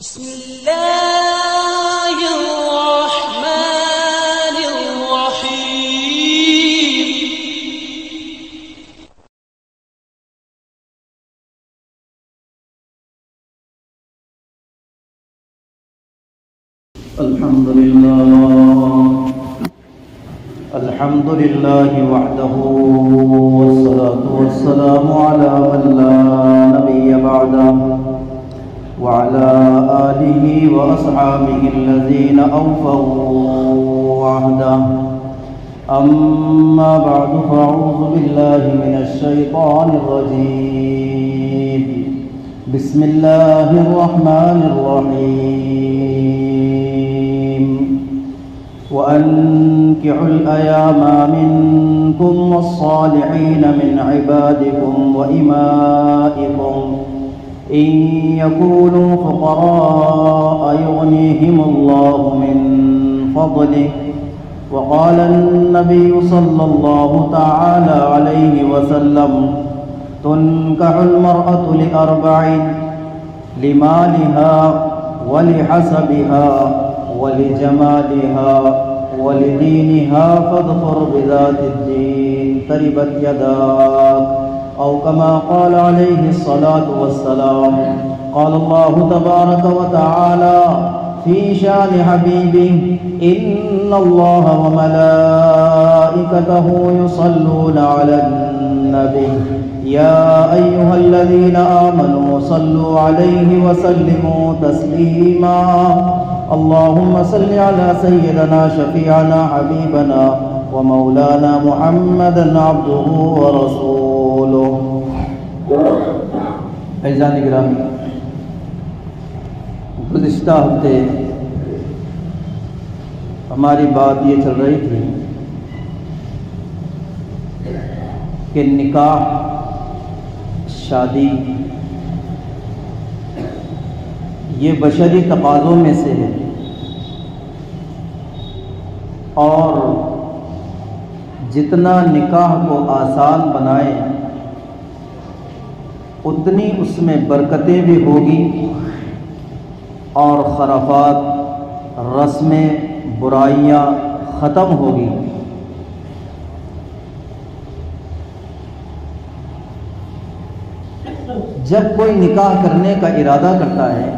بسم اللہ الرحمن الرحیم الحمد لله وحده والصلاة والسلام على من لا نبي بعده وعلى آله وأصحابه الذين أوفوا عهده أما بعد فأعوذ بالله من الشيطان الرجيم بسم الله الرحمن الرحيم وأنكحوا الأيام منكم والصالحين من عبادكم وإمائكم إن يكونوا فقراء يغنيهم الله من فضله وقال النبي صلى الله تعالى عليه وسلم تنكح المرأة لأربع لمالها ولحسبها ولجمالها ولدينها فاظفر بذات الدين تربت يداك أو كما قال عليه الصلاة والسلام قال الله تبارك وتعالى في شان حبيبه إن الله وملائكته يصلون على النبي يا أيها الذين آمنوا صلوا عليه وسلموا تسليما اللهم صل على سيدنا شفيعنا حبيبنا ومولانا محمد عبده ورسوله. عزیزان گرامی، گزشتہ ہفتے ہماری بات یہ چل رہی تھی کہ نکاح، شادی یہ بشری تقاضوں میں سے ہے اور جتنا نکاح کو آسان بنائے اتنی اس میں برکتیں بھی ہوگی اور خرافات، رسمیں، برائیاں ختم ہوگی. جب کوئی نکاح کرنے کا ارادہ کرتا ہے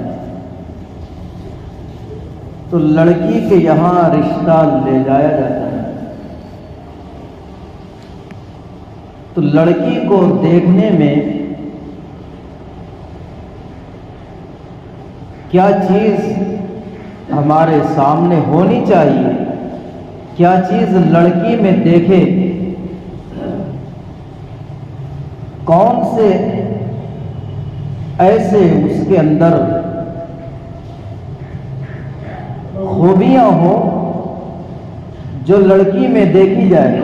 تو لڑکی کے یہاں رشتہ لے جایا جاتا ہے، تو لڑکی کو دیکھنے میں کیا چیز ہمارے سامنے ہونی چاہیے، کیا چیز لڑکی میں دیکھے، کون سے ایسے اس کے اندر خوبیاں ہوں جو لڑکی میں دیکھی جائے.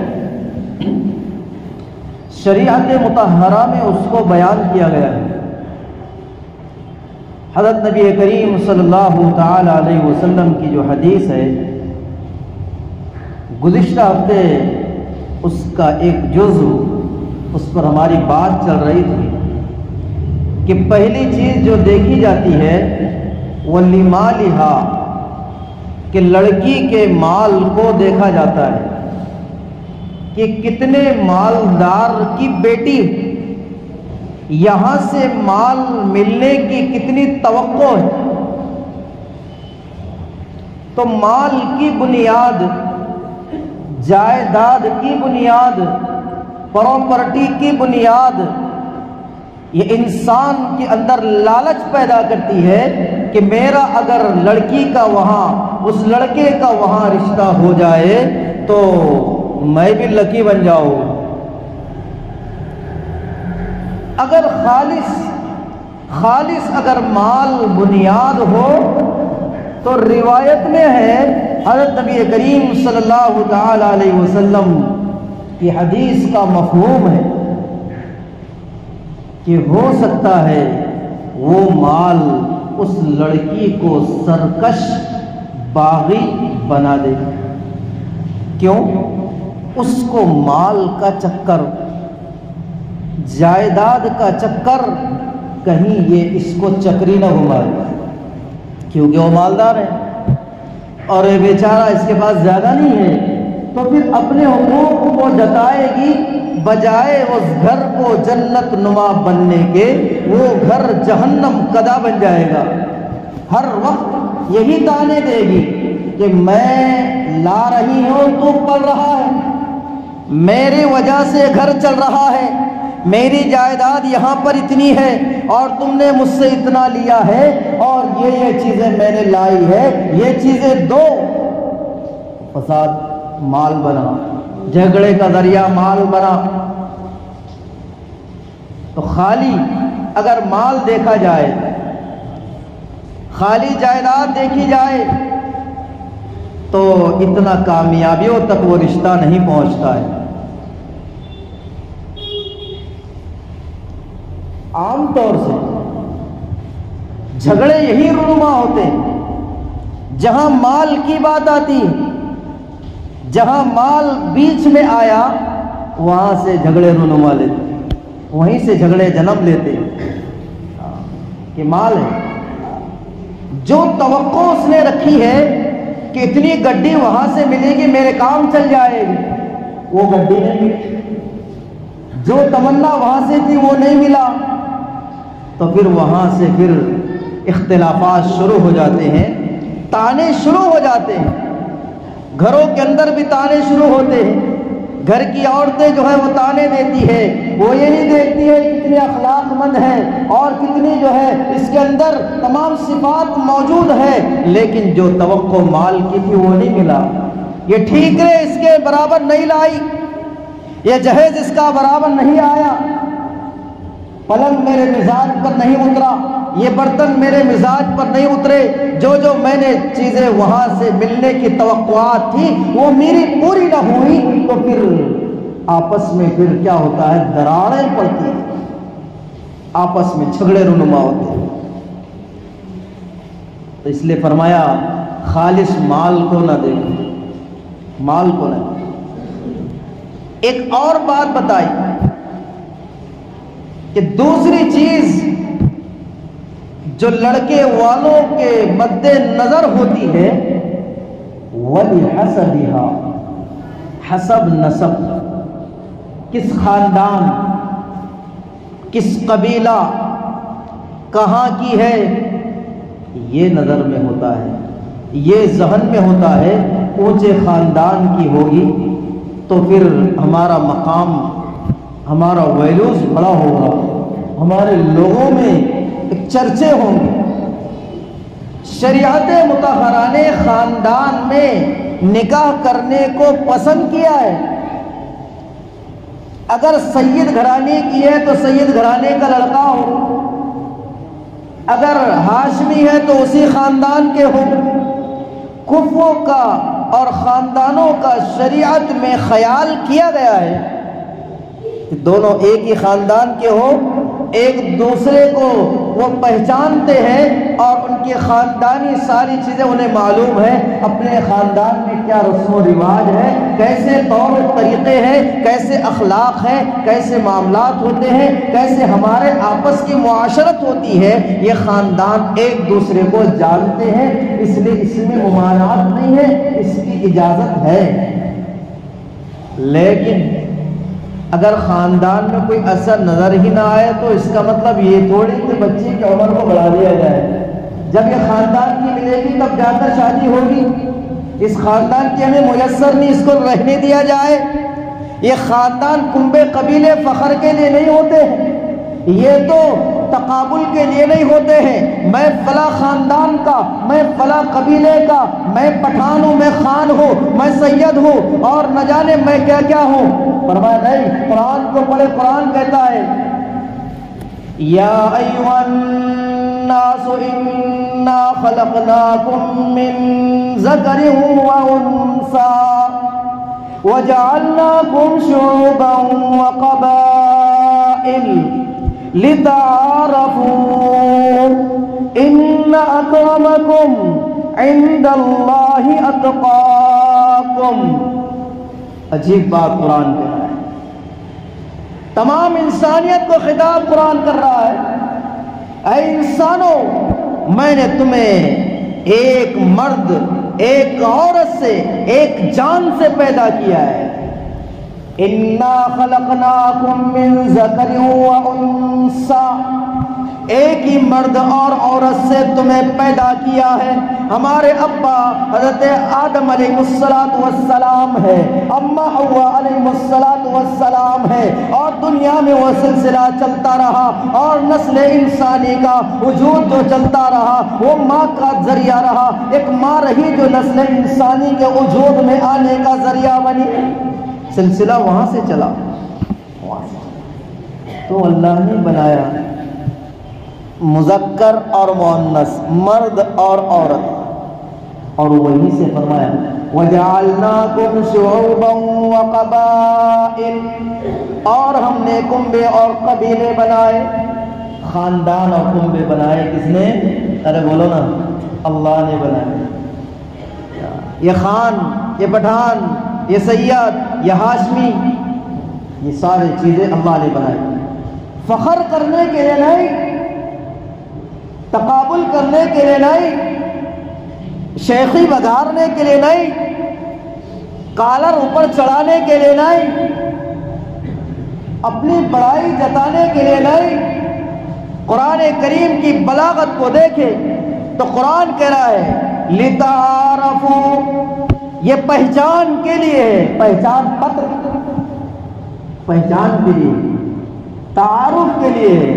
شریعت مطہرہ میں اس کو بیان کیا گیا ہے. حضرت نبی کریم صلی اللہ تعالی علیہ وسلم کی جو حدیث ہے، گزشتہ ہفتے اس کا ایک جزء اس پر ہماری بات چل رہی تھی کہ پہلی چیز جو دیکھی جاتی ہے وہ لمالہا، کہ لڑکی کے مال کو دیکھا جاتا ہے کہ کتنے مالدار کی بیٹی، یہاں سے مال ملنے کی کتنی توقع ہے. تو مال کی بنیاد، جائیداد کی بنیاد، پراپرٹی کی بنیاد یہ انسان کے اندر لالچ پیدا کرتی ہے کہ میرا اگر لڑکی کا وہاں، اس لڑکے کا وہاں رشتہ ہو جائے تو میں بھی لکی بن جاؤں. اگر خالص اگر مال بنیاد ہو تو روایت میں ہے، حضرت نبی کریم صلی اللہ تعالی علیہ وسلم کی حدیث کا مفہوم ہے کہ ہو سکتا ہے وہ مال اس لڑکی کو سرکش، باغی بنا دے. کیوں؟ اس کو مال کا چکر، جائیداد کا چکر کہیں یہ اس کو چکری نہ گھمائے. کیونکہ وہ مالدار ہے اور یہ بیچارہ اس کے پاس زیادہ نہیں ہے، تو پھر اپنے حقوق کو جتائے گی، بجائے اس گھر کو جنت نما بننے کے وہ گھر جہنم کدا بن جائے گا۔ ہر وقت یہی تانے دے گی کہ میں لا رہی ہوں تو پل رہا ہے، میری وجہ سے گھر چل رہا ہے، میری جائیداد یہاں پر اتنی ہے اور تم نے مجھ سے اتنا لیا ہے اور یہ چیزیں میں نے لائی ہے، یہ چیزیں دو۔ فساد مال بنا، جھگڑے کا ذریعہ مال بنا۔ تو خالی اگر مال دیکھا جائے، خالی جائیداد دیکھی جائے تو اتنا کامیابیوں تک وہ رشتہ نہیں پہنچتا ہے۔ عام طور سے جھگڑے یہی رونما ہوتے ہیں جہاں مال کی بات آتی ہے، جہاں مال بیچ میں آیا وہاں سے جھگڑے رونما لیتے، وہیں سے جھگڑے جنم لیتے کہ مال ہے۔ جو توقع اس نے رکھی ہے کہ اتنی گڈی وہاں سے ملے گی میرے کام چل جائے گی، وہ گڈی نہیں ملی، جو تمنا وہاں سے تھی وہ نہیں ملا، تو پھر وہاں سے پھر اختلافات شروع ہو جاتے ہیں، تانے شروع ہو جاتے ہیں، گھروں کے اندر بھی تانے شروع ہوتے ہیں۔ گھر کی عورتیں جو ہے وہ تانے دیتی ہے، وہ یہ نہیں دیکھتی ہے کتنی اخلاق مند ہے اور کتنی جو ہے اس کے اندر تمام صفات موجود ہے، لیکن جو توقع مال کی تھی وہ نہیں ملا، یہ ٹھیکرے اس کے برابر نہیں لائی، یہ جہیز اس کا برابر نہیں آیا، پلنگ میرے مزاج پر نہیں اترا، یہ برتن میرے مزاج پر نہیں اترے، جو میں نے چیزیں وہاں سے ملنے کی توقعات تھی وہ میری پوری نہ ہوئی، تو پھر آپس میں پھر کیا ہوتا ہے، دراڑیں پڑتی ہیں، آپس میں جھگڑے رونما ہوتے ہیں۔ تو اس لیے فرمایا خالص مال کو نہ دیکھو، مال کو نہ دیکھو۔ ایک اور بات بتائی کہ دوسری چیز جو لڑکے والوں کے مد نظر ہوتی ہے وَلِحَسَبِهَا، حسب نسب، کس خاندان، کس قبیلہ، کہاں کی ہے، یہ نظر میں ہوتا ہے، یہ ذہن میں ہوتا ہے۔ اونچے خاندان کی ہوگی تو پھر ہمارا مقام، ہمارا ویلوز بڑا ہوگا، ہمارے لوگوں میں ایک چرچے ہوں گے۔ شریعت مطہرہ نے خاندان میں نکاح کرنے کو پسند کیا ہے۔ اگر سید گھرانے کی ہے تو سید گھرانے کا لڑکا ہو، اگر ہاشمی ہے تو اسی خاندان کے ہو۔ کفوں کا اور خاندانوں کا شریعت میں خیال کیا گیا ہے کہ دونوں ایک ہی خاندان کے ہو، ایک دوسرے کو وہ پہچانتے ہیں اور ان کی خاندانی ساری چیزیں انہیں معلوم ہے، اپنے خاندان میں کیا رسم و رواج ہے، کیسے طور و طریقے ہیں، کیسے اخلاق ہیں، کیسے معاملات ہوتے ہیں، کیسے ہمارے آپس کی معاشرت ہوتی ہے، یہ خاندان ایک دوسرے کو جانتے ہیں، اس لیے اس میں ممانعت نہیں ہے، اس کی اجازت ہے۔ لیکن اگر خاندان میں کوئی اثر نظر ہی نہ آئے تو اس کا مطلب یہ تھوڑی کہ بچے کی عمر کو بڑھا دیا جائے، جب یہ خاندان کی ملے گی تب جا کر شادی ہوگی، اس خاندان کی ہمیں میسر نہیں، اس کو رہنے دیا جائے۔ یہ خاندان کنبے قبیلے فخر کے لیے نہیں ہوتے ہیں، یہ تو تقابل کے لیے نہیں ہوتے ہیں، میں فلاں خاندان کا، میں فلاں قبیلے کا، میں پٹھان ہوں، میں خان ہوں، میں سید ہوں اور نہ جانے میں کیا کیا ہوں۔ فرمایا نہیں، قرآن کو پڑھے، قرآن کہتا ہے یا ایھا الناس انا خلقناکم من ذکر وانثی وجعلناکم شعوبا وقبائل لتعارفوا ان اکرمکم عند اللہ اتقاکم۔ عجیب بات قرآن کہہ رہا ہے، تمام انسانیت کو خطاب قرآن کر رہا ہے، اے انسانوں میں نے تمہیں ایک مرد ایک عورت سے ایک جان سے پیدا کیا ہے. اِنَّا خَلَقْنَاكُم مِّن ذَكَرٍ وَأُنثَىٰ، ایک ہی مرد اور عورت سے تمہیں پیدا کیا ہے. ہمارے ابا حضرت آدم علیہ السلام ہے، اماں حوا علیہ السلام ہے، اور دنیا میں وہ سلسلہ چلتا رہا اور نسل انسانی کا وجود جو چلتا رہا وہ ماں کا ذریعہ رہا. ایک ماں رہی جو نسل انسانی کے وجود میں آنے کا ذریعہ بنی. سلسلہ وہاں سے چلا. تو اللہ نے بنایا مذکر اور مؤنث، مرد اور عورت، اور وہیں سے فرمایا وَجَعَلْنَاكُمْ شُعُوبًا وَقَبَائِلَ، اور ہم نے کنبے اور قبیلے بنائے. خاندان اور کنبے بنائے کس نے؟ ارے بولو نا، اللہ نے بنائے. یہ خان، یہ پٹھان، یہ سید، یہ ہاشمی، یہ ساری چیزیں اللہ نے بنائی. فخر کرنے کے لیے نہیں، تقابل کرنے کے لیے نہیں، شیخی بگارنے کے لیے نہیں، کالر اوپر چڑھانے کے لیے نہیں، اپنی بڑائی جتانے کے لیے نہیں. قرآن کریم کی بلاغت کو دیکھے تو قرآن کہہ رہا ہے لِتَعَارَفُوا، یہ پہچان کے لیے ہے، پہچان پتر، پہچان کے لیے، تعارف کے لیے ہے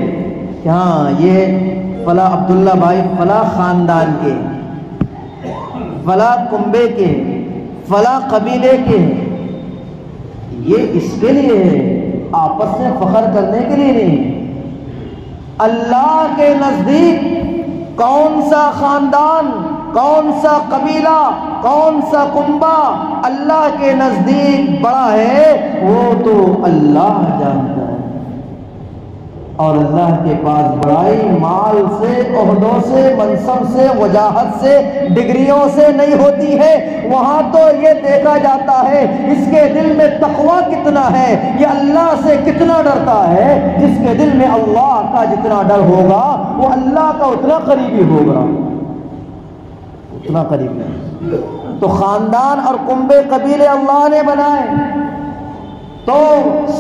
کہ ہاں یہ فلاں عبداللہ بھائی فلاں خاندان کے، فلاں کنبے کے، فلاں قبیلے کے. یہ اس کے لیے ہے، آپس میں فخر کرنے کے لیے نہیں. اللہ کے نزدیک کون سا خاندان، کون سا قبیلہ، کون سا کنبہ اللہ کے نزدیک بڑا ہے وہ تو اللہ جانتا ہے. اور اللہ کے پاس بڑائی مال سے، عہدوں سے، منصب سے، وجاہت سے، ڈگریوں سے نہیں ہوتی ہے. وہاں تو یہ دیکھا جاتا ہے اس کے دل میں تقویٰ کتنا ہے، یہ اللہ سے کتنا ڈرتا ہے. جس کے دل میں اللہ کا جتنا ڈر ہوگا وہ اللہ کا اتنا قریبی ہوگا، اتنا قریبی. تو خاندان اور کنبے قبیلے اللہ نے بنائے. تو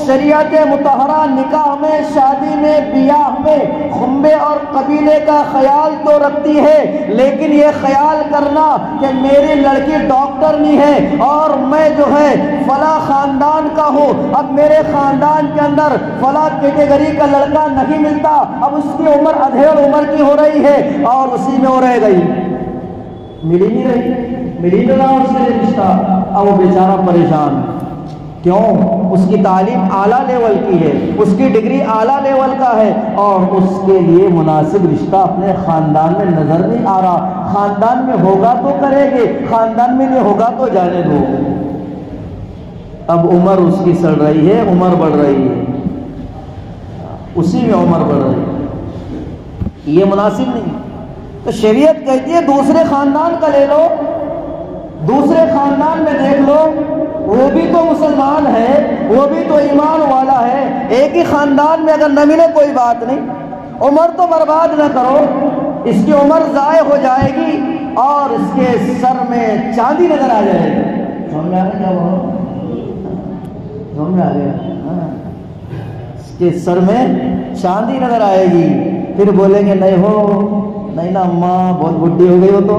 شریعت مطہرہ نکاح میں، شادی میں، بیاہ میں کنبے اور قبیلے کا خیال تو رکھتی ہے، لیکن یہ خیال کرنا کہ میری لڑکی ڈاکٹر نہیں ہے اور میں جو ہے فلاں خاندان کا ہوں، اب میرے خاندان کے اندر فلاں کیٹیگری کا لڑکا نہیں ملتا، اب اس کی عمر ادھیڑ عمر کی ہو رہی ہے اور اسی میں وہ رہ گئی، ملی نہیں رہی، ملی نہیں رہا اس سے رشتہ. اب وہ بیچارہ پریشان. کیوں؟ اس کی تعلیم اعلیٰ لیول کی ہے، اس کی ڈگری اعلیٰ لیول کا ہے، اور اس کے لیے مناسب رشتہ اپنے خاندان میں نظر نہیں آ رہا. خاندان میں ہوگا تو کرے گے، خاندان میں نہیں ہوگا تو جانے دو. اب عمر اس کی سڑ رہی ہے، عمر بڑھ رہی ہے، اسی میں عمر بڑھ رہی ہے، یہ مناسب نہیں. تو شریعت کہتی ہے دوسرے خاندان کا لے لو، دوسرے خاندان میں دیکھ لو، وہ بھی تو مسلمان ہے، وہ بھی تو ایمان والا ہے. ایک ہی خاندان میں اگر نہ ملے کوئی بات نہیں، عمر تو برباد نہ کرو، اس کی عمر ضائع ہو جائے گی اور اس کے سر میں چاندی نظر آ جائے گی. سمجھ آ گیا؟ سمجھ آ گیا؟ اس کے سر میں چاندی نظر آئے گی. پھر بولیں گے نہیں ہو، نہیں نا اماں بہت بڈھی ہو گئی ہو تو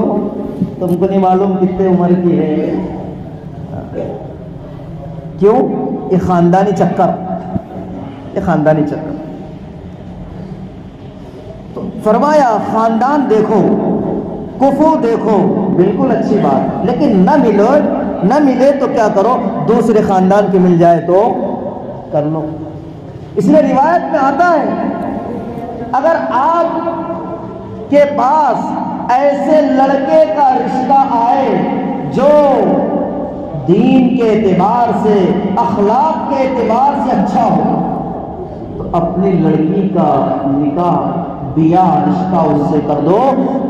تم کو نہیں معلوم کتنے عمر کی ہے. کیوں؟ یہ خاندانی چکر، یہ خاندانی چکر. تو فرمایا خاندان دیکھو، کفو دیکھو، بالکل اچھی بات، لیکن نہ ملے تو کیا کرو؟ دوسرے خاندان کے مل جائے تو کر لو. اس لیے روایت میں آتا ہے اگر آپ کے پاس ایسے لڑکے کا رشتہ آئے جو دین کے اعتبار سے، اخلاق کے اعتبار سے اچھا ہو، تو اپنی لڑکی کا نکاح، بیاہ، رشتہ اس سے کر دو.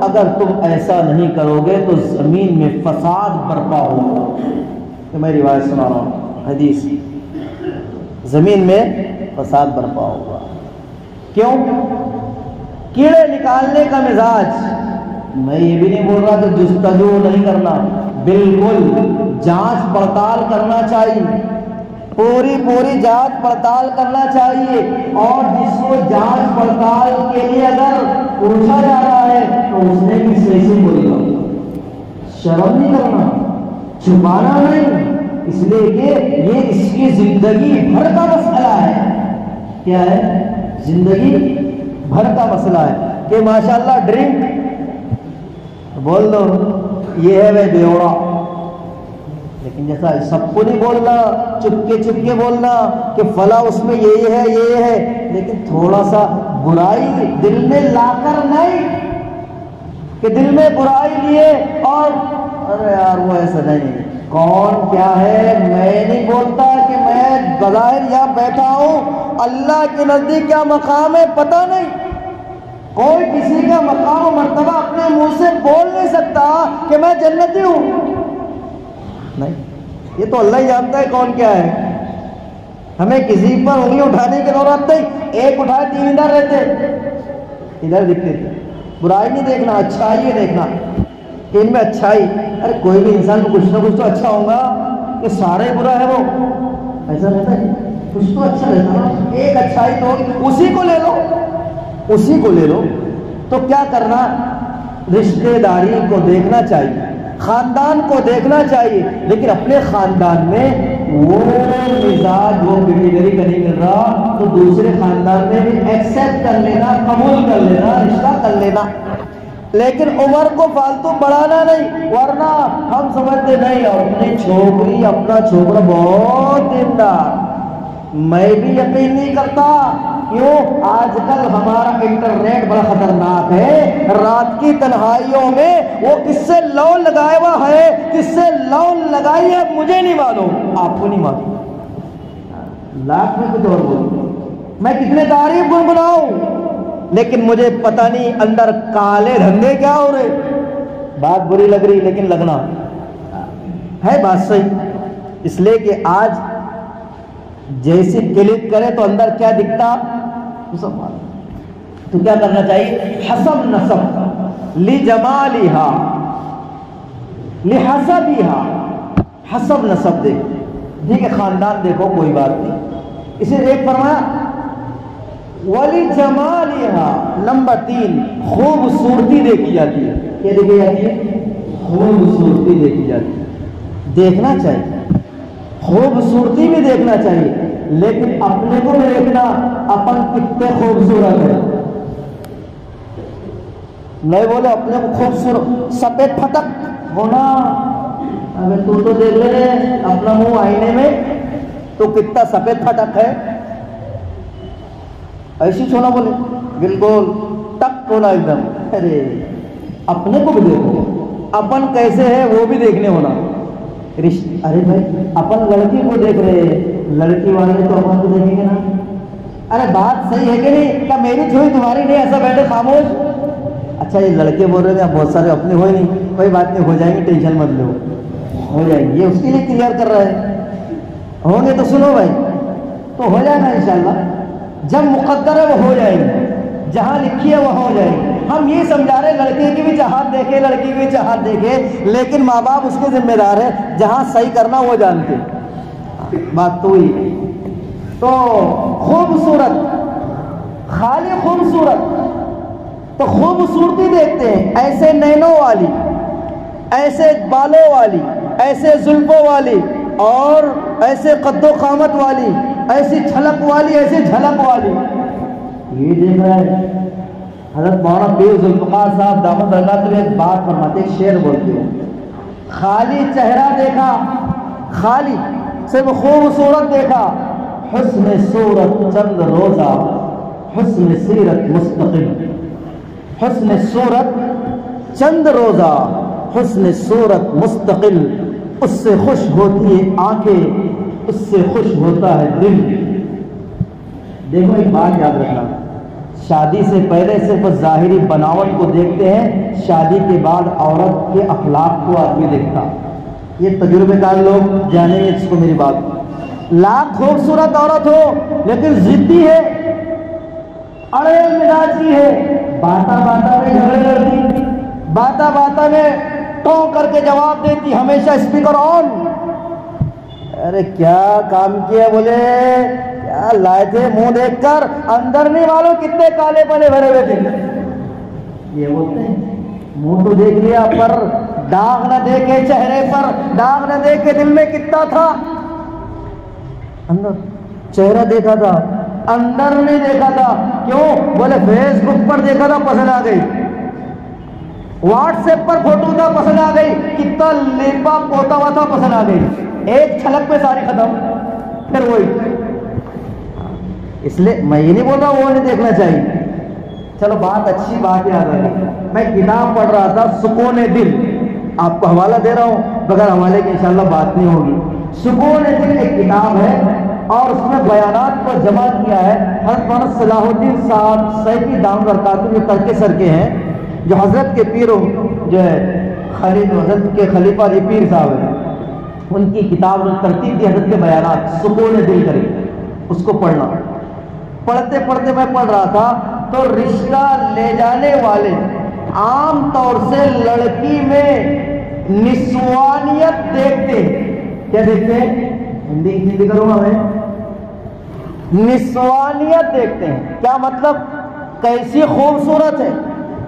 اگر تم ایسا نہیں کرو گے تو زمین میں فساد برپا ہوگا. تو میں روایت سنا رہا ہوں، حدیث، زمین میں فساد برپا ہوگا. کیوں؟ کیڑے نکالنے کا مزاج میں یہ بھی نہیں بول رہا کہ جستجو نہیں کرنا، بالکل جانچ پڑتال کرنا چاہیے، پوری جانچ پڑتال کرنا چاہیے، اور جس کو جانچ پڑتال کے لیے اگر پوچھا جا رہا ہے تو اس نے بھی صحیح سے بولے گا، شرم نہیں کرنا، چھپانا نہیں، اس لیے کہ یہ اس کی زندگی بھر کا مسئلہ ہے۔ کیا ہے؟ زندگی بھر کا مسئلہ ہے کہ ماشاءاللہ ڈرنک بول دو یہ ہے وہ بیوڑا، لیکن جیسا سب کو نہیں بولنا، چپ کے بولنا کہ فلاں اس میں یہ ہے، لیکن تھوڑا سا برائی دل میں لا کر نہیں کہ دل میں برائی لیے اور ارے یار وہ ایسا نہیں، کون کیا ہے میں نہیں بولتا کہ میں بظاہر یہاں بیٹھا ہوں، اللہ کے نزدیک کیا مقام ہے پتہ نہیں، کوئی کسی کا مقام و مرتبہ اپنے منہ سے بول نہیں سکتا کہ میں جنتی ہوں، نہیں، یہ تو اللہ ہی جانتا ہے کون کیا ہے۔ ہمیں کسی پر انگلی اٹھانے کی ضرورت نہیں، ایک اٹھائے 3 ادھر رہتے، ادھر دکھتے تھے، برائی نہیں دیکھنا، اچھائی ہے دیکھنا کہ ان میں اچھائی، ارے کوئی بھی انسان کو کچھ نہ کچھ تو اچھا ہوگا کہ سارے برا ہے، وہ ایسا رہتا ہے، کچھ تو اچھا رہتا ہے، ایک اچھائی تو اسی کو لے لو۔ تو کیا کرنا؟ رشتہ داری کو دیکھنا چاہیے، خاندان کو دیکھنا چاہیے، لیکن اپنے خاندان میں وہ مزاج وہ کیٹیگری کا نہیں مل رہا تو دوسرے خاندان میں بھی ایکسیپٹ کر لینا، قبول کر لینا، رشتہ کر لینا، لیکن عمر کو فالتو بڑھانا نہیں، ورنہ ہم سمجھتے نہیں اپنی چھوکری اپنا چھوکرا بہت دیندار، میں بھی یقین نہیں کرتا، کیوں؟ آج کل ہمارا انٹرنیٹ بڑا خطرناک ہے، رات کی تنہائیوں میں وہ کس سے لون لگایا ہوا ہے، کس سے لون لگائی ہے مجھے نہیں معلوم، آپ کو نہیں معلوم، لاکھ میں کچھ اور بولوں، میں کتنے تعریف گنگناؤں، لیکن مجھے پتہ نہیں اندر کالے دھندے کیا ہو رہے، بات بری لگ رہی لیکن لگنا ہے بات صحیح، اس لیے کہ آج جیسی کلک کرے تو اندر کیا دکھتا، تو کیا کرنا چاہیے؟ حسب نسب لجمالہا لحسبہا، حسب نسب دیکھ، ٹھیک ہے خاندان دیکھو کوئی بات نہیں، اسے ایک فرمایا وَلِجَمَالِهَا، نمبر 3 خوبصورتی دیکھی جاتی ہے، کیا دیکھی جاتی ہے؟ خوبصورتی دیکھی جاتی ہے، دیکھنا چاہیے، خوبصورتی بھی دیکھنا چاہیے، لیکن اپنے کو بھی دیکھنا اپن کتنے خوبصورت ہے، نہیں بولے اپنے کو خوبصورت سفید پھٹک ہونا، ابے تو دیکھ لے اپنا منہ آئینے میں تو کتنا سفید پھٹک ہے، ایسی چھونا بولے بالکل ٹک ہونا ایک دم، ارے اپنے کو بھی دیکھو، اپن کیسے ہے وہ بھی دیکھنے ہونا، ارے بھائی اپن لڑکی کو دیکھ رہے ہیں، لڑکی والے تو اپن کو دیکھیں گے نا، ارے بات صحیح ہے کہ نہیں، کیا میری چھوئی تمہاری نہیں، ایسا بیٹھے خاموش، اچھا یہ لڑکے بول رہے ہیں بہت سارے اپنے ہوئے نہیں، کوئی بات نہیں ہو جائیں گے، ٹینشن مت لو، ہو جائیں گے، یہ اس کے لیے کلیئر کر رہا ہے، ہوں گے تو سنو بھائی، تو ہو جائے گا انشاءاللہ، جب مقدر ہے وہ ہو جائے گی، جہاں لکھی ہے وہ ہو جائے گی، ہم یہ سمجھا رہے لڑکے کی بھی چاہت دیکھے، لڑکی کی بھی چاہت دیکھے، لیکن ماں باپ اس کے ذمہ دار ہے، جہاں صحیح کرنا وہ جانتے، بات تو ہی ہے۔ تو خوبصورت، خالی خوبصورت، تو خوبصورتی دیکھتے ہیں، ایسے نینوں والی، ایسے بالوں والی، ایسے زلفوں والی، اور ایسے قد و قامت والی، ایسی چھلک والی، ایسی جھلک والی، یہ دیکھ رہا ہے۔ حضرت مولانا پیر ذوالفقار صاحب دامت برکاتہ ایک بات فرماتے، ایک شعر بولتے ہیں، خالی چہرہ دیکھا، خالی صرف خوبصورت دیکھا، حسن صورت چند روزہ، حسن سیرت مستقل، حسن صورت چند روزہ، حسن صورت مستقل، اس سے خوش ہوتی ہے آنکھیں، اس سے خوش ہوتا ہے دل۔ دیکھو ایک بات یاد رکھنا، شادی سے پہلے صرف ظاہری بناوٹ کو دیکھتے ہیں، شادی کے بعد عورت کے اخلاق کو آدمی دیکھتا، یہ تجربے کار لوگ جانیں گے اس کو میری بات، لاکھ خوبصورت عورت ہو لیکن ضدی ہے، اڑے مزاج کی ہے، باتا باتا میں جھگڑے لڑتی، باتا باتا میں ٹون کر کے جواب دیتی، ہمیشہ اسپیکر آن۔ ارے کیا کام کیا؟ بولے کیا لائے تھے؟ منہ دیکھ کر اندر نہیں معلوم کتنے کالے پنے بھرے ہوئے تھے۔ یہ بولتے ہیں منہ تو دیکھ لیا پر داغ نہ دیکھے، چہرے پر داغ نہ دیکھے، دل میں کتنا تھا؟ اندر چہرہ دیکھا تھا، اندر نہیں دیکھا تھا۔ کیوں؟ بولے فیس بک پر دیکھا تھا، پسند آ گئی، واٹس ایپ پر فوٹو تھا، پسند آ گئی، کتنا لیپا پوتا ہوا تھا، پسند آ گئی، ایک چھلک میں ساری ختم، پھر وہی۔ اس لیے میں یہ نہیں بول رہا وہ نہیں دیکھنا چاہیے، چلو بات اچھی بات یاد آ گئی۔ میں کتاب پڑھ رہا تھا سکون دل، آپ کو حوالہ دے رہا ہوں، بغیر حوالے کے انشاءاللہ بات نہیں ہوگی۔ سکون دل ایک کتاب ہے اور اس میں بیانات کو جمع کیا ہے حضرت مولانا صلاح الدین صاحب سیفی دامت برکاتہ جو ترک سر کے ہیں، جو حضرت کے پیروں جو ہے حضرت کے خلیفہ علی پیر صاحب ہیں، ان کی کتاب جو ترتیب دی حضرت کے بیانات سکون دل کری، اس کو پڑھنا۔ پڑھتے پڑھتے میں پڑھ رہا تھا تو رشتہ لے جانے والے عام طور سے لڑکی میں نسوانیت دیکھتے ہیں۔ کیا دیکھتے ہیں؟ ہندی کروں گا میں، نسوانیت دیکھتے ہیں۔ کیا مطلب؟ کیسی خوبصورت ہے،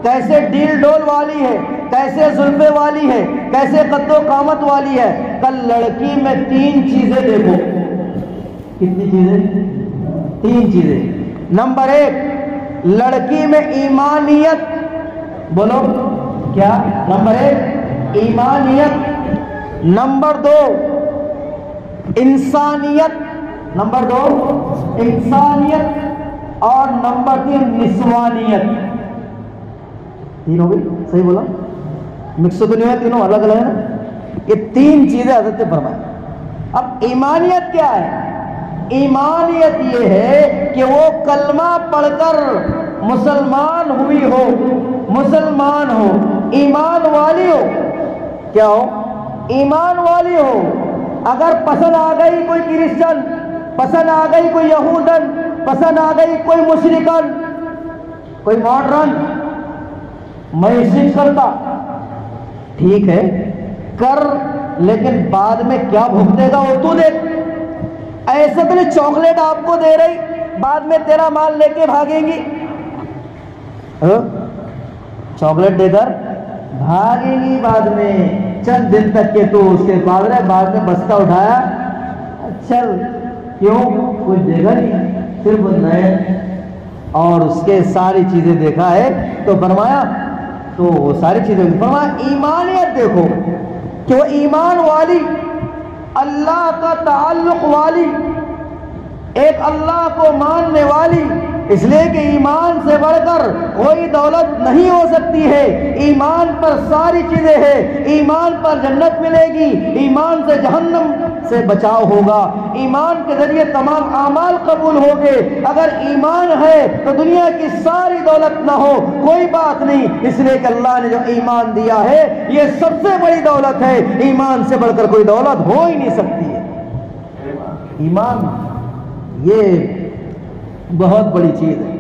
کیسے ڈیل ڈول والی ہے، کیسے زلفے والی ہے، کیسے قد و قامت والی ہے۔ کل لڑکی میں 3 چیزیں دیکھو۔ کتنی چیزیں؟ 3 چیزیں۔ نمبر 1 لڑکی میں ایمانیت، بولو کیا؟ نمبر 1 ایمانیت، نمبر 2 انسانیت، نمبر 2 انسانیت، اور نمبر 3 نسوانیت۔ 3 ہو گئی؟ صحیح بولا؟ مکس تو نہیں ہے، تینوں الگ الگ ہے نا۔ یہ 3 چیزیں حضرت نے فرمائی۔ اب ایمانیت کیا ہے؟ ایمانیت یہ ہے کہ وہ کلمہ پڑھ کر مسلمان ہوئی ہو، مسلمان ہو، ایمان والی ہو۔ کیا ہو؟ ایمان والی ہو۔ اگر پسند آ گئی کوئی کرسچن، پسند آ گئی کوئی یہودن، پسند آ گئی کوئی مشرکن، کوئی ماڈرن، میں اسے کرتا، ٹھیک ہے کر، لیکن بعد میں کیا بھگتے گا وہ تو دیکھ۔ ایسے تو نہیں چاکلیٹ آپ کو دے رہی، بعد میں تیرا مال لے کے بھاگیں گی، چاکلیٹ دے کر بھاگیں گی بعد میں چند دن تک کے، تو اس کے بعد میں بستہ اٹھایا چل، کیوں؟ کچھ دے گا نہیں، صرف نئے اور اس کے ساری چیزیں دیکھا ہے تو فرمایا، تو وہ ساری چیزیں فرمایا ایمانیت دیکھو کہ وہ ایمان والی، اللہ کا تعلق والی، ایک اللہ کو ماننے والی، اس لیے کہ ایمان سے بڑھ کر کوئی دولت نہیں ہو سکتی ہے۔ ایمان پر ساری چیزیں ہیں، ایمان پر جنت ملے گی، ایمان سے جہنم سے بچاؤ ہوگا، ایمان کے ذریعے تمام اعمال قبول ہوں گے۔ اگر ایمان ہے تو دنیا کی ساری دولت نہ ہو کوئی بات نہیں، اس لیے کہ اللہ نے جو ایمان دیا ہے یہ سب سے بڑی دولت ہے، ایمان سے بڑھ کر کوئی دولت ہو ہی نہیں سکتی ہے۔ ایمان یہ بہت بڑی چیز ہے۔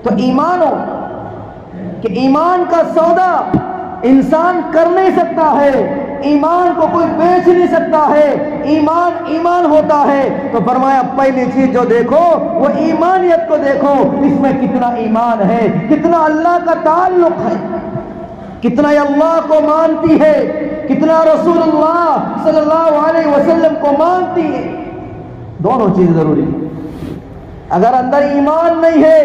تو ایمان ہو کہ ایمان کا سودا انسان کر نہیں سکتا ہے، ایمان کو کوئی بیچ نہیں سکتا ہے، ایمان ہوتا ہے۔ تو فرمایا پہلی چیز جو دیکھو وہ ایمانیت کو دیکھو، اس میں کتنا ایمان ہے، کتنا اللہ کا تعلق ہے، کتنا یہ اللہ کو مانتی ہے، کتنا رسول اللہ صلی اللہ علیہ وسلم کو مانتی ہے۔ دونوں چیزیں ضروری ہیں۔ اگر اندر ایمان نہیں ہے،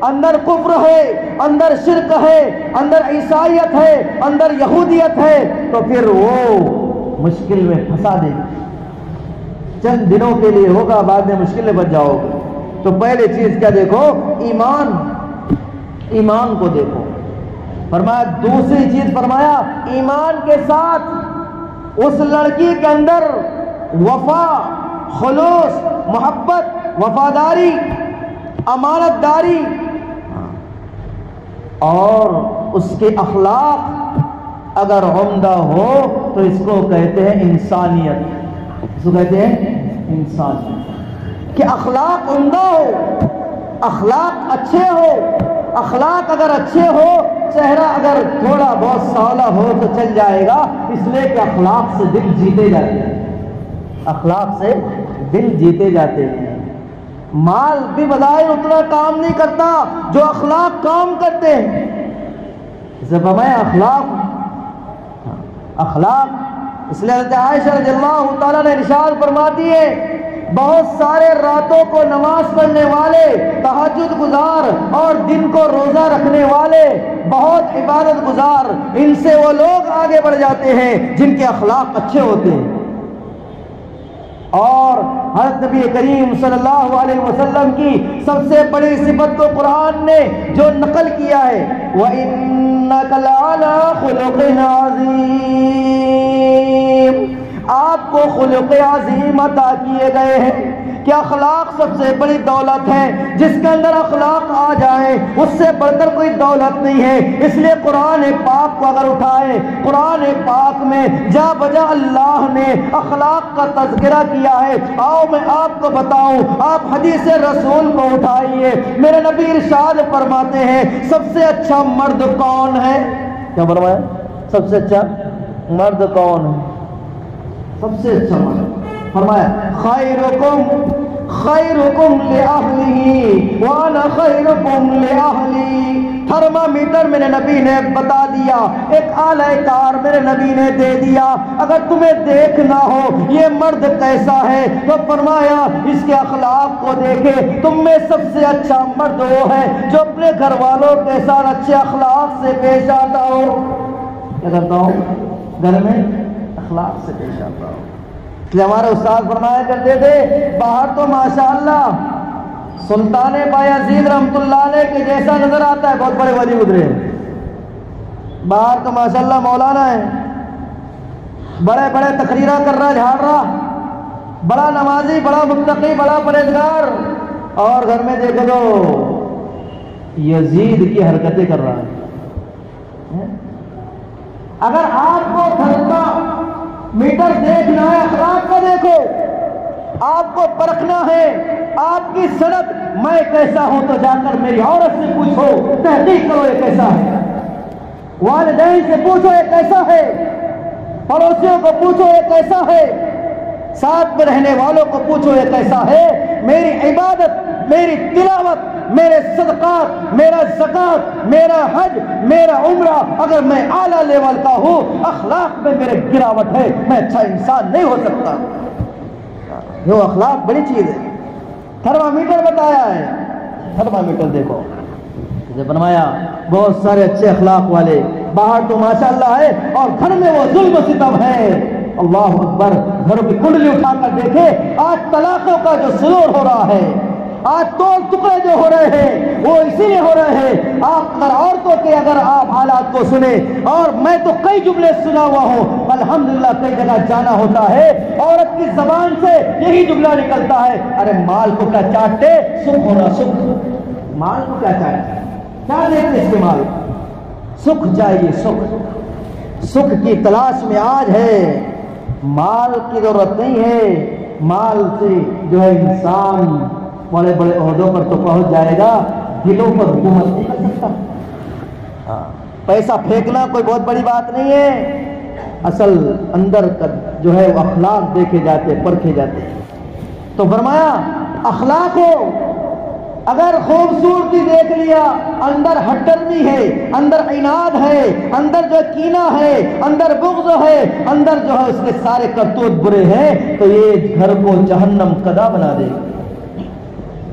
اندر کفر ہے، اندر شرک ہے، اندر عیسائیت ہے، اندر یہودیت ہے، تو پھر وہ مشکل میں پھنسا دے گا، چند دنوں کے لیے ہوگا، بعد میں مشکل میں بچ جاؤ گے۔ تو پہلے چیز کیا دیکھو؟ ایمان کو دیکھو۔ فرمایا دوسری چیز، فرمایا ایمان کے ساتھ اس لڑکی کے اندر وفا، خلوص، محبت، وفاداری، امانت داری، اور اس کے اخلاق اگر عمدہ ہو تو اس کو کہتے ہیں انسانیت، اس کو کہتے ہیں انسانیت، کہ اخلاق عمدہ ہو، اخلاق اچھے ہو۔ اخلاق اگر اچھے ہو چہرہ اگر تھوڑا بہت سانولا ہو تو چل جائے گا، اس لیے کہ اخلاق سے دل جیتے جاتے ہیں، اخلاق سے دل جیتے جاتے ہیں۔ مال بھی بظاہر اتنا کام نہیں کرتا جو اخلاق کام کرتے ہیں۔ فرمایا اخلاق، اس لیے حضرت عائشہ رضی اللہ تعالیٰ نے ارشاد فرماتی ہے، بہت سارے راتوں کو نماز پڑھنے والے، تہجد گزار اور دن کو روزہ رکھنے والے، بہت عبادت گزار، ان سے وہ لوگ آگے بڑھ جاتے ہیں جن کے اخلاق اچھے ہوتے ہیں۔ اور حضرت نبی کریم صلی اللہ علیہ وسلم کی سب سے بڑی صفت کو قرآن نے جو نقل کیا ہے، وَإِنَّكَ لَعَلَىٰ خُلُقٍ عَظِيمٍ، آپ کو خلق عظیم عطا کیے گئے ہیں کہ اخلاق سب سے بڑی دولت ہے۔ جس کے اندر اخلاق آ جائے اس سے بڑھ کر کوئی دولت نہیں ہے۔ اس لیے قرآن پاک کو اگر اٹھائے، قرآن پاک میں جا بجا اللہ نے اخلاق کا تذکرہ کیا ہے۔ آؤ میں آپ کو بتاؤں، آپ حدیث رسول کو اٹھائیے، میرے نبی ارشاد فرماتے ہیں سب سے اچھا مرد کون ہے؟ کیا فرمایا؟ سب سے اچھا مرد کون ہے؟ سب سے اچھا مرد فرمایا خیرکم لأہلہ وانا خیرکم لأہلی۔ تھرمامیٹر میرے نبی نے بتا دیا، ایک آلہ کار میرے نبی نے دے دیا، اگر تمہیں دیکھنا ہو یہ مرد کیسا ہے تو فرمایا اس کے اخلاق کو دیکھے۔ تم میں سب سے اچھا مرد وہ ہے جو اپنے گھر والوں کے ساتھ اچھے اخلاق سے پیش آتا ہو۔ کیا کرتا ہوں؟ گھر میں اخلاق سے پیش آتا ہو۔ ہمارے استاد فرمایا کرتے تھے باہر تو ماشاءاللہ سلطان بایزید رحمۃ اللہ علیہ کے جیسا نظر آتا ہے، بہت بڑے ولی گزرے، باہر تو ماشاءاللہ مولانا ہے، بڑے بڑے تقریریں کر رہا، جھاڑ رہا، بڑا نمازی، بڑا متقی، بڑا پرہیزگار، اور گھر میں دیکھو تو یزید کی حرکتیں کر رہا ہے۔ اگر آپ کو تھرما میٹر دیکھنا ہے اخلاق کا دیکھو، آپ کو پرکھنا ہے آپ کی سڑک میں کیسا ہوں تو جا کر میری عورت سے پوچھو، تحقیق کرو یہ کیسا ہے، والدین سے پوچھو یہ کیسا ہے، پڑوسیوں کو پوچھو یہ کیسا ہے، ساتھ میں رہنے والوں کو پوچھو یہ کیسا ہے۔ میری عبادت، میری تلاوت، میرے صدقات، میرا زکوٰۃ، میرا حج، میرا عمرہ اگر میں اعلیٰ لیول کا ہوں، اخلاق میں میرے گراوٹ ہے، میں اچھا انسان نہیں ہو سکتا۔ یہ اخلاق بڑی چیز ہے۔ تھرمامیٹر بتایا ہے، تھرمامیٹر دیکھو جب بنوایا بہت سارے اچھے اخلاق والے، باہر تو ماشاءاللہ ہے اور گھر میں وہ ظلم و ستم ہے۔ اللہ اکبر، گھروں کی کنڈلی اٹھا کر دیکھے، آج طلاقوں کا جو سرور ہو رہا ہے، آج توڑ ٹکڑے جو ہو رہے ہیں وہ اسی لیے ہو رہے ہیں۔ آپ اگر عورتوں کے اگر آپ حالات کو سنیں، اور میں تو کئی جملے سنا ہوا ہوں، الحمدللہ کئی جگہ جانا ہوتا ہے، عورت کی زبان سے یہی جملہ نکلتا ہے، ارے مال کو کیا چاٹتے، سکھ ہونا سکھ، مال کو کیا چاٹتے، کیا دیکھتے اس کے مال، سکھ چاہیے، سکھ کی تلاش میں آج ہے، مال کی ضرورت نہیں ہے۔ مال سے جو ہے انسان بڑے بڑے عہدوں پر تو پہنچ جائے گا، دلوں پر حکومت نہیں کر سکتا۔ پیسہ پھینکنا کوئی بہت بڑی بات نہیں ہے، اصل اندر کا جو ہے اخلاق دیکھے جاتے، پرکھے جاتے۔ تو فرمایا اخلاق ہو، اگر خوبصورتی دیکھ لیا، اندر ہٹرمی ہے، اندر عناد ہے، اندر جو کینہ ہے، اندر بغض ہے، اندر جو ہے اس کے سارے کرتوت برے ہیں، تو یہ گھر کو جہنم قدا بنا دے گا۔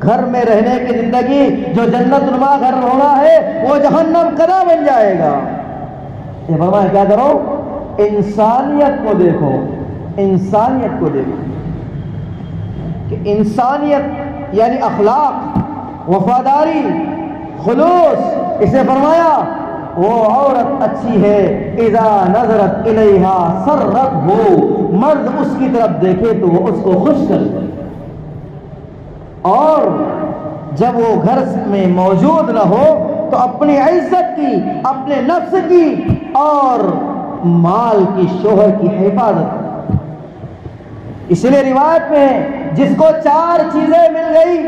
گھر میں رہنے کی زندگی جو جنت نما گھر ہونا ہے وہ جہنم قدا بن جائے گا۔ یہ فرمایا کیا کرو، انسانیت کو دیکھو، انسانیت کو دیکھو کہ انسانیت یعنی اخلاق، وفاداری، خلوص، اسے فرمایا وہ عورت اچھی ہے اذا نظرت الیہا سرت ہو، مرد اس کی طرف دیکھے تو وہ اس کو خوش کر دے، اور جب وہ گھر میں موجود نہ ہو تو اپنی عزت کی، اپنے نفس کی اور مال کی، شوہر کی حفاظت۔ اس لیے روایت میں جس کو چار چیزیں مل گئی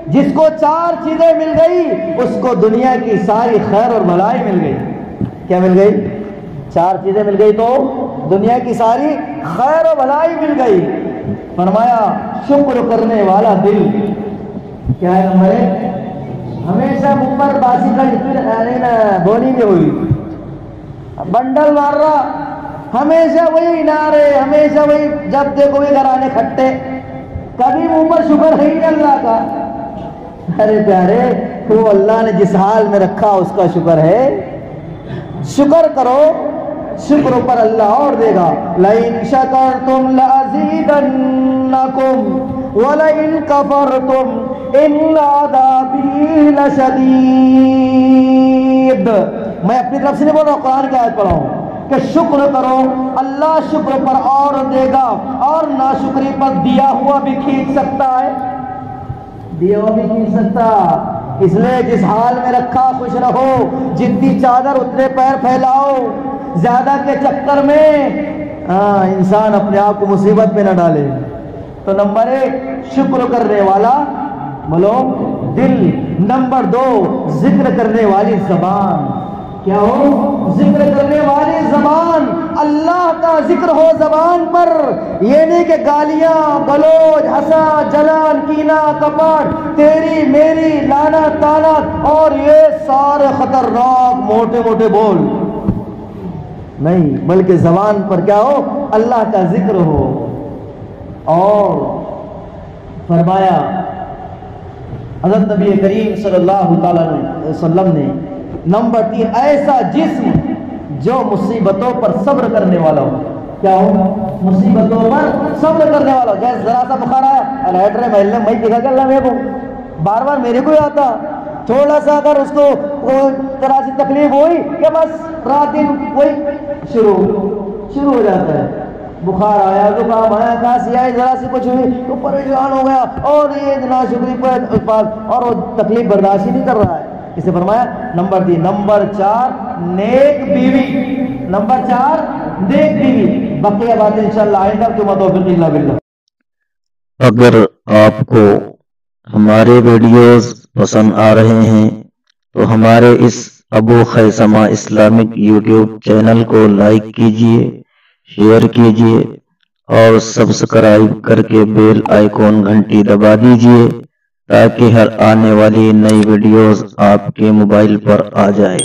جس کو 4 چیزیں مل گئی اس کو دنیا کی ساری خیر اور بھلائی مل گئی۔ کیا مل گئی؟ 4 چیزیں مل گئی تو دنیا کی ساری خیر و بھلائی مل گئی۔ فرمایا شکر کرنے والا دل۔ کیا ہے نمبر 1؟ ہمیشہ اوپر باسی کا بونی نہیں ہوئی، بنڈل مار رہا، ہمیشہ وہی نعرے، ہمیشہ وہی، جب دیکھو بھی گھرانے کھٹے، کبھی منہ پر شکر ہے ہی نہیں اللہ کا۔ ارے پیارے، وہ اللہ نے جس حال میں رکھا اس کا شکر ہے، شکر کرو، شکر پر اللہ اور دے گا۔ لَئِن شَكَرْتُمْ لَأَزِيدَنَّكُمْ وَلَئِن كَفَرْتُمْ إِنَّ عَذَابِي لَشَدِيدٌ۔ میں اپنی طرف سے نہیں بول رہا ہوں، قرآن کی آیت پڑھا ہوں کہ شکر کرو، اللہ شکر پر اور دے گا، اور ناشکری پر دیا ہوا بھی کھینچ سکتا ہے، دیا ہوا بھی کھینچ سکتا۔ اس لیے جس حال میں رکھا خوش رہو، جتنی چادر اتنے پیر پھیلاؤ، زیادہ کے چکر میں انسان اپنے آپ کو مصیبت میں نہ ڈالے۔ تو نمبر 1 شکر کرنے والا بولو دل، نمبر 2 ذکر کرنے والی زبان۔ کیا ہو؟ ذکر کرنے والی زبان، اللہ کا ذکر ہو زبان پر، یہ نہیں کہ گالیاں گلوچ حسد جلال کینہ کپٹ تیری میری لعنت طعنت اور یہ سارے خطرناک موٹے موٹے بول نہیں، بلکہ زبان پر کیا ہو؟ اللہ کا ذکر ہو۔ اور فرمایا حضرت نبی کریم صلی اللہ علیہ وسلم نے نمبر 3 ایسا جسم جو مصیبتوں پر صبر کرنے والا ہو۔ کیا ہو؟ مصیبتوں پر صبر کرنے والا ہو۔ جیسے ذرا سا بخار آیا، الہیٹرے محلے میں دیکھا کہ اللہ میرے کو بار بار میرے کو ہی آتا، تھوڑا سا اگر اس کو طرح سے تکلیف ہوئی کہ بس رات دن وہی شروع ہو جاتا ہے۔ بخار آیا، زکام آیا، کھانسی آئی، ذرا سی کچھ ہوئی تو پریشان ہو گیا، اور یہ ناشکری پر اور وہ تکلیف برداشت ہی نہیں کر رہا ہے۔ اسے فرمایا نمبر 3 نمبر 4 نیک بیوی، نمبر 4 نیک بیوی۔ بقیہ باتیں انشاءاللہ آئندہ، تم توفیق الا باللہ۔ اگر آپ کو ہمارے ویڈیوز پسند آ رہے ہیں تو ہمارے اس ابو خیثمہ اسلامک یوٹیوب چینل کو لائک کیجئے، شیئر کیجئے اور سبسکرائب کر کے بیل آئیکن گھنٹی دبا دیجئے تاکہ ہر آنے والی نئی ویڈیوز آپ کے موبائل پر آ جائے۔